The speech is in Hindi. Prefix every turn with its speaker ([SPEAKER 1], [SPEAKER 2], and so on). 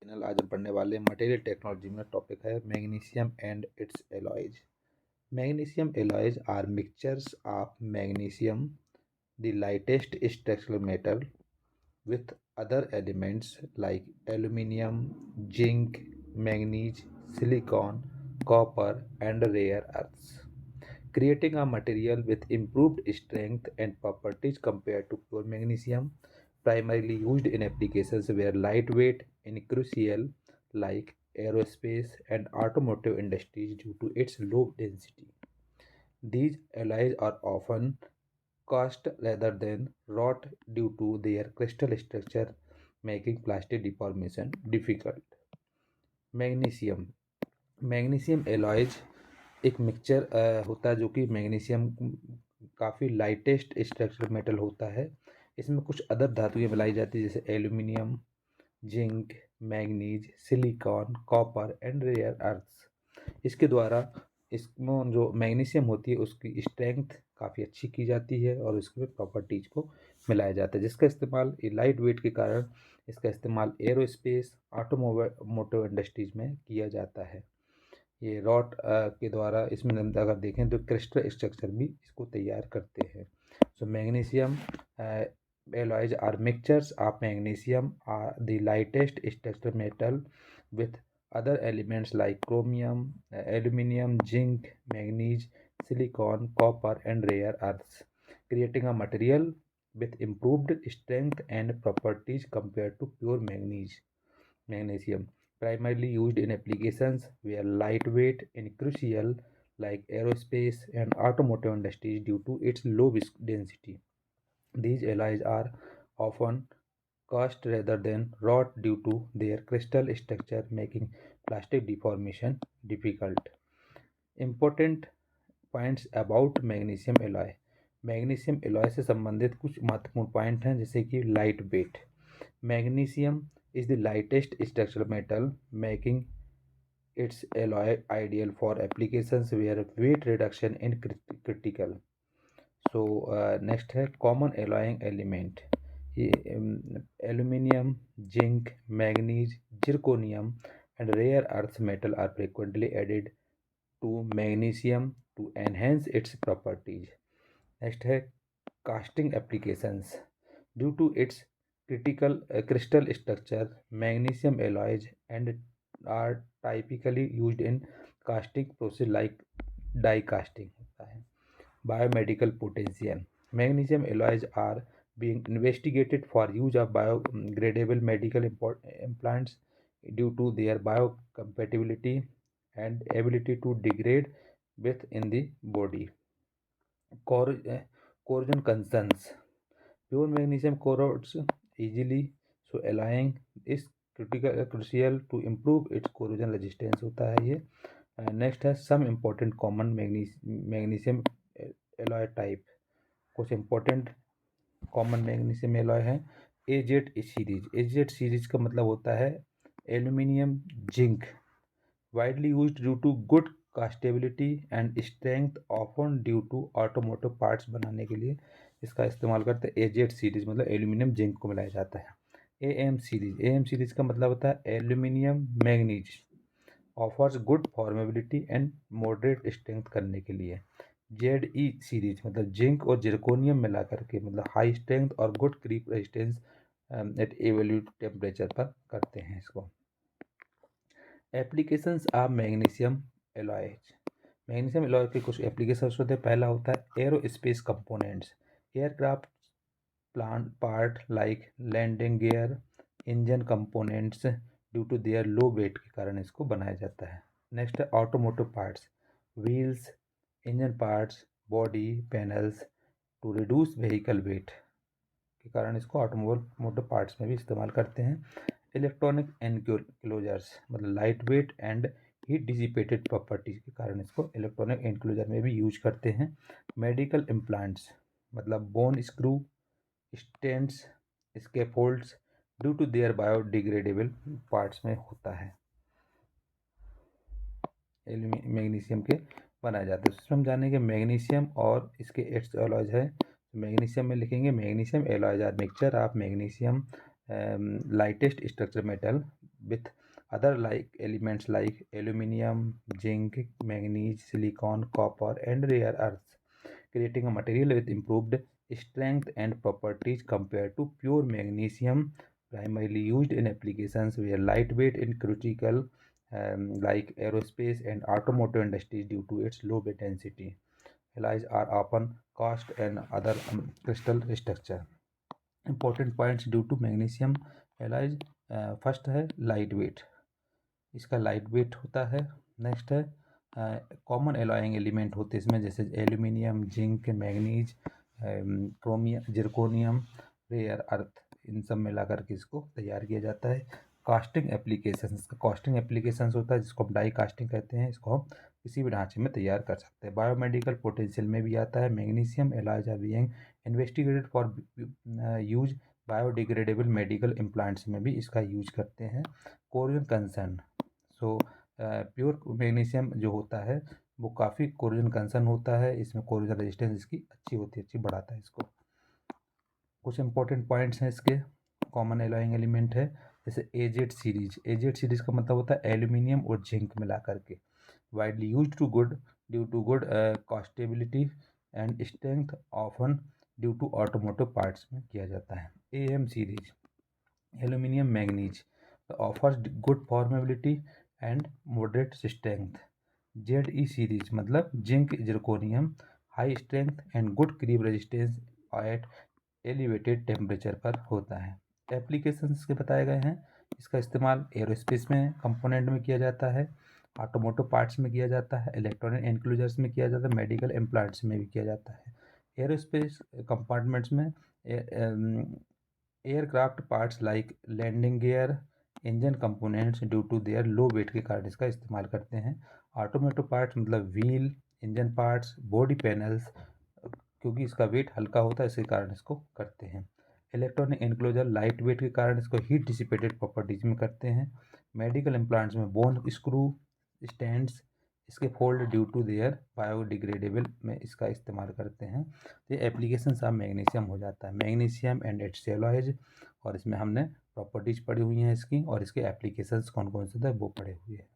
[SPEAKER 1] चैनल आज हम पढ़ने वाले मटेरियल टेक्नोलॉजी में टॉपिक है magnesium and its alloys. Magnesium alloys are mixtures of magnesium the lightest structural metal with other elements like aluminium, zinc, manganese, silicon, copper, and rare earths, creating a material with improved strength and properties compared to pure magnesium, primarily used in applications where lightweight is crucial, like aerospace and automotive industries due to its low density. These alloys are often cast rather than wrought due to their crystal structure, making plastic deformation difficult. Magnesium magnesium alloys एक मिक्सचर होता है जो कि मैग्नीशियम काफ़ी लाइटेस्ट स्ट्रक्चरल मेटल होता है। इसमें कुछ अदर धातुएं मिलाई जाती है जैसे aluminium, zinc, manganese, silicon, copper and rare earths. इसके द्वारा इसमें जो मैग्नीशियम होती है उसकी स्ट्रेंथ काफ़ी अच्छी की जाती है और इसमें प्रॉपर्टीज को मिलाया जाता है, जिसका इस्तेमाल लाइट वेट के कारण इसका इस्तेमाल एरोस्पेस ऑटोमोटिव इंडस्ट्रीज में किया जाता है। ये रॉड के द्वारा इसमें अगर देखें तो क्रिस्टल स्ट्रक्चर भी इसको तैयार करते हैं। सो magnesium alloys are mixtures of magnesium are the lightest structural metal with other elements like chromium, aluminium, zinc, manganese, silicon, copper, and rare earths, creating a material with improved strength and properties compared to pure magnesium, primarily used in applications where lightweight is crucial, like aerospace and automotive industries due to its low density. These alloys are often cast rather than wrought due to their crystal structure, making plastic deformation difficult. Important points about magnesium alloy. Magnesium alloy से संबंधित कुछ महत्वपूर्ण पॉइंट हैं जैसे कि light weight. Magnesium is the lightest structural metal, making its alloy ideal for applications where weight reduction in critical. So next है कॉमन एलॉइंग एलिमेंट। ये aluminium, zinc, manganese, zirconium and rare earth metal are frequently added to magnesium to enhance its properties. Next है casting applications. Due to its crystal structure, magnesium alloys and are typically used in casting process like die casting होता है। Biomedical potential. Magnesium alloys are being investigated for use of biodegradable medical implants due to their biocompatibility and ability to degrade within the body. Corrosion concerns. Pure magnesium corrodes easily, so alloying is crucial to improve its corrosion resistance होता है ये। नेक्स्ट है some important common magnesium alloy type. कुछ इम्पोर्टेंट कॉमन मैग्नीशियम एलॉय है। AZ series. एजेड सीरीज का मतलब होता है aluminium zinc, widely used due to good castability and strength, often due to automotive parts बनाने के लिए इसका इस्तेमाल करते हैं। एजेड सीरीज मतलब एल्यूमिनियम जिंक को मिलाया जाता है। AM series. एएम सीरीज का मतलब होता है aluminium manganese, offers good formability and moderate strength करने के लिए। जेड ई सीरीज मतलब जिंक और जिरकोनियम मिला करके मतलब हाई स्ट्रेंथ और good creep resistance at evolute temperature पर करते हैं इसको। Applications of magnesium alloys. Magnesium alloy के कुछ एप्लीकेशंस होते हैं। पहला होता है aerospace components, aircraft plant part like landing gear, engine components due to their low weight के कारण इसको बनाया जाता है। नेक्स्ट है automotive parts, wheels, engine parts, body panels to reduce vehicle weight के कारण इसको ऑटोमोटिव पार्ट्स में भी इस्तेमाल करते हैं। इलेक्ट्रॉनिक एनक्लोजर्स मतलब light weight and heat dissipated properties के कारण इसको इलेक्ट्रॉनिक एनक्लोजर में भी यूज करते हैं। मेडिकल इम्प्लांट्स मतलब bone screw, stents, scaffolds due to their biodegradable parts में होता है, मैग्नीशियम के बनाए जाते हैं। हम जानेंगे मैग्नीशियम और इसके एट्स एलॉयज है। मैग्नीशियम में लिखेंगे magnesium alloys are mixture of magnesium lightest structure metal with other like elements like aluminum, zinc, manganese, silicon, copper, and rare earths, creating a material with improved strength and properties compared to pure magnesium, primarily used in applications where lightweight is critical, like aerospace and automotive industries due to its low density. Alloys are often cast and other crystal structure. Important points due to magnesium allies, first है लाइट वेट, इसका लाइट वेट होता है। नेक्स्ट है कॉमन एलॉइंग एलिमेंट होते हैं इसमें, जैसे aluminium, zinc, manganese, chromium, zirconium, rare earth, इन सब मिला करके इसको तैयार किया जाता है। कास्टिंग एप्लीकेशंस, कास्टिंग एप्लीकेशंस होता है जिसको हम डाई कास्टिंग कहते हैं, इसको हम किसी भी ढांचे में तैयार कर सकते हैं। बायोमेडिकल पोटेंशियल में भी आता है। Magnesium alloys are being investigated for use biodegradable medical implants में भी इसका यूज करते हैं। Corrosion concern, so pure magnesium जो होता है वो काफ़ी कोरोजन कंसर्न होता है, इसमें कोरोजन रेजिस्टेंस इसकी अच्छी होती है, अच्छी बढ़ाता है इसको। कुछ इंपॉर्टेंट पॉइंट्स हैं इसके, कॉमन एलॉइंग एलिमेंट है जैसे एजेड सीरीज। एजेड सीरीज का मतलब होता है एल्यूमिनियम और जिंक मिला करके। Widely use to good due to good castability and strength, often due to automotive parts में किया जाता है। AM series, aluminium manganese, offers good formability and moderate strength. Z series मतलब zinc zirconium, high strength and good creep resistance at elevated temperature पर होता है। एप्लीकेशन इसके बताए गए हैं। इसका इस्तेमाल एरोस्पेस में कंपोनेंट में किया जाता है, ऑटोमोटिव पार्ट्स में किया जाता है, इलेक्ट्रॉनिक एनक्लोजर्स में किया जाता है, मेडिकल इम्प्लांट्स में भी किया जाता है। एरोस्पेस कंपार्टमेंट्स में aircraft parts like landing gear, engine components due to their low weight के कारण इसका इस्तेमाल करते हैं। ऑटोमोटिव पार्ट्स मतलब wheel, engine parts, body panels, क्योंकि इसका वेट हल्का होता है इसके कारण इसको करते हैं। इलेक्ट्रॉनिक एनक्लोजर लाइट वेट के कारण इसको हीट डिसिपेटेड प्रॉपर्टीज में करते हैं। मेडिकल इम्प्लांट्स में बोन स्क्रू, स्टैंड्स, इसके fold due to their biodegradable में इसका इस्तेमाल करते हैं। तो ये एप्लीकेशन ऑफ मैग्नीशियम हो जाता है, मैग्नीशियम एंड इट्स एलॉयज। और इसमें हमने प्रॉपर्टीज पढ़ी हुई हैं इसकी, और इसके एप्लीकेशंस कौन कौन से थे वो पढ़े हुए हैं।